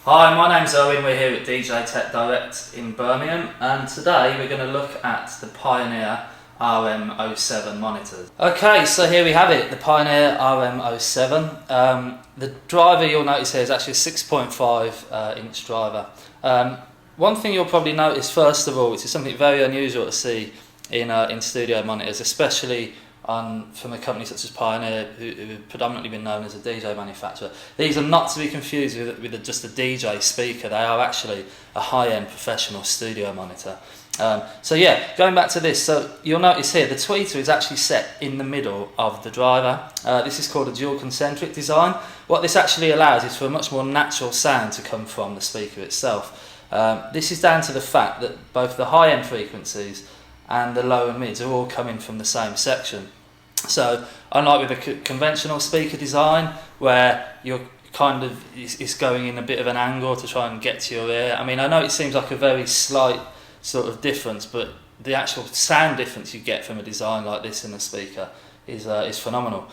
Hi, my name's Owen, we're here at DJ Tech Direct in Birmingham, and today we're going to look at the Pioneer RM-07 monitors. Okay, so here we have it, the Pioneer RM-07. The driver you'll notice here is actually a 6.5 inch driver. One thing you'll probably notice first of all, which is something very unusual to see in studio monitors, especially from a company such as Pioneer, who have predominantly been known as a DJ manufacturer. These are not to be confused with just a DJ speaker. They are actually a high-end professional studio monitor. So yeah, going back to this, so you'll notice here the tweeter is actually set in the middle of the driver. This is called a dual concentric design. What this actually allows is for a much more natural sound to come from the speaker itself. This is down to the fact that both the high-end frequencies and the low and mids are all coming from the same section. So unlike with a conventional speaker design where you're kind of it's going in a bit of an angle to try and get to your ear. I mean, I know it seems like a very slight sort of difference, but the actual sound difference you get from a design like this in a speaker is phenomenal.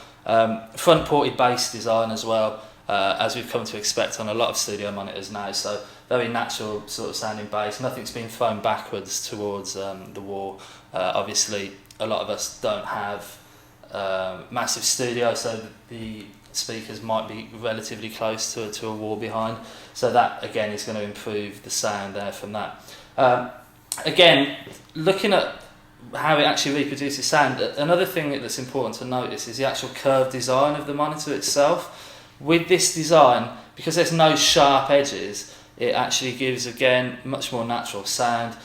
Front ported bass design as well, as we've come to expect on a lot of studio monitors now, so very natural sort of sounding bass. Nothing's been thrown backwards towards the wall. Obviously a lot of us don't have massive studio, so the speakers might be relatively close to a wall behind, so that again is going to improve the sound there from that. Again, looking at how it actually reproduces sound, another thing that's important to notice is the actual curved design of the monitor itself. With this design, because there's no sharp edges, it actually gives, again, much more natural sound.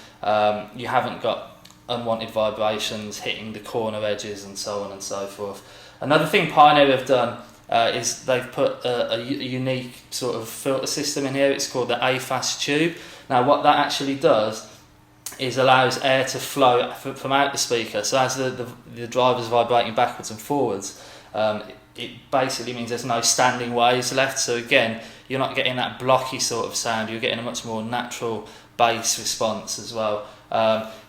You haven't got unwanted vibrations hitting the corner edges and so on and so forth. Another thing Pioneer have done is they've put a unique sort of filter system in here. It's called the AFAS tube. Now what that actually does is allows air to flow from out the speaker, so as the driver's vibrating backwards and forwards, it basically means there's no standing waves left, so again you're not getting that blocky sort of sound, you're getting a much more natural bass response as well.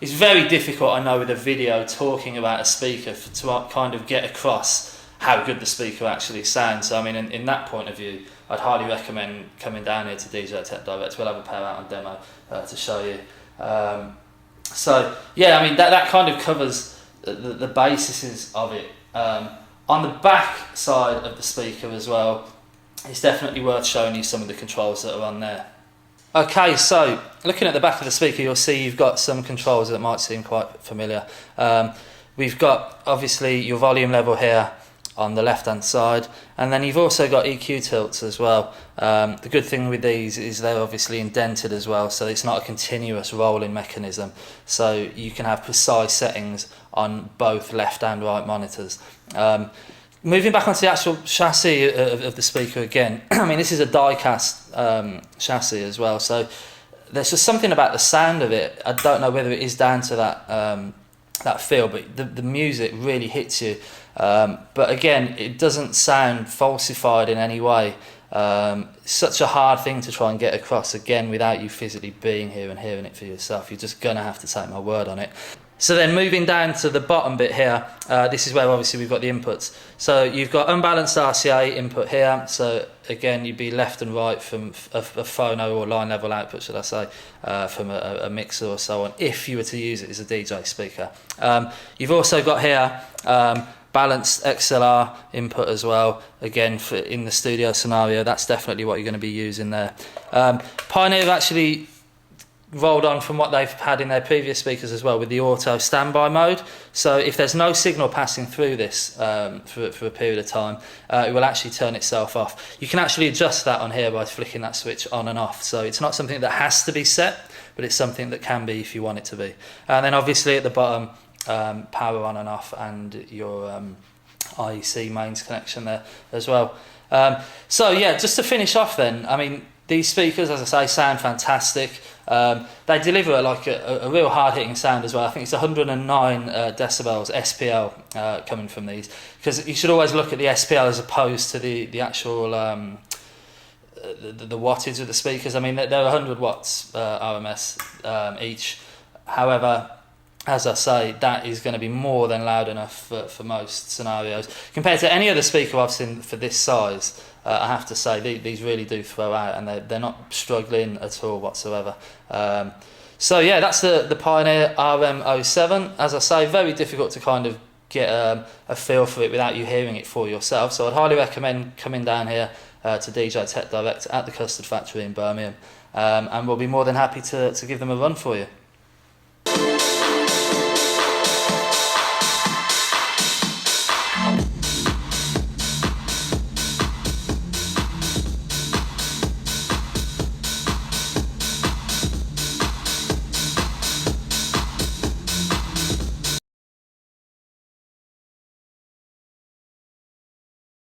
It's very difficult, I know, with a video talking about a speaker to kind of get across how good the speaker actually sounds. So I mean, in that point of view, I'd highly recommend coming down here to DJ Tech Direct. We'll have a pair out on demo to show you. So yeah, I mean that kind of covers the bases of it. On the back side of the speaker as well, it's definitely worth showing you some of the controls that are on there. Okay, so looking at the back of the speaker, you'll see you've got some controls that might seem quite familiar. We've got obviously your volume level here on the left hand side, and then you've also got EQ tilts as well. The good thing with these is they're obviously indented as well, so it's not a continuous rolling mechanism, so you can have precise settings on both left and right monitors. Moving back onto the actual chassis of the speaker again, I mean, this is a die-cast chassis as well, so there's just something about the sound of it. I don't know whether it is down to that feel, but the music really hits you. But again, it doesn't sound falsified in any way. Such a hard thing to try and get across, again, without you physically being here and hearing it for yourself. You're just going to have to take my word on it. So then moving down to the bottom bit here, this is where obviously we've got the inputs. So you've got unbalanced RCA input here, so again you'd be left and right from a phono or line level output, should I say, from a mixer or so on, if you were to use it as a DJ speaker. You've also got here balanced XLR input as well, again in the studio scenario, that's definitely what you're going to be using there. Pioneer have actually rolled on from what they've had in their previous speakers as well with the auto standby mode, so if there's no signal passing through this for a period of time, it will actually turn itself off. You can actually adjust that on here by flicking that switch on and off, so it's not something that has to be set, but it's something that can be if you want it to be. And then obviously at the bottom, power on and off, and your IEC mains connection there as well. So yeah, just to finish off then, I mean, these speakers, as I say, sound fantastic. They deliver like a real hard-hitting sound as well. I think it's 109 decibels SPL coming from these, because you should always look at the SPL as opposed to the actual the wattage of the speakers. I mean, they're 100 watts RMS each. However, as I say, that is going to be more than loud enough for most scenarios. Compared to any other speaker I've seen for this size, I have to say these really do throw out, and they're not struggling at all whatsoever. So yeah, that's the Pioneer RM-07. As I say, very difficult to kind of get a feel for it without you hearing it for yourself. So I'd highly recommend coming down here to DJ Tech Direct at the Custard Factory in Birmingham, and we'll be more than happy to give them a run for you.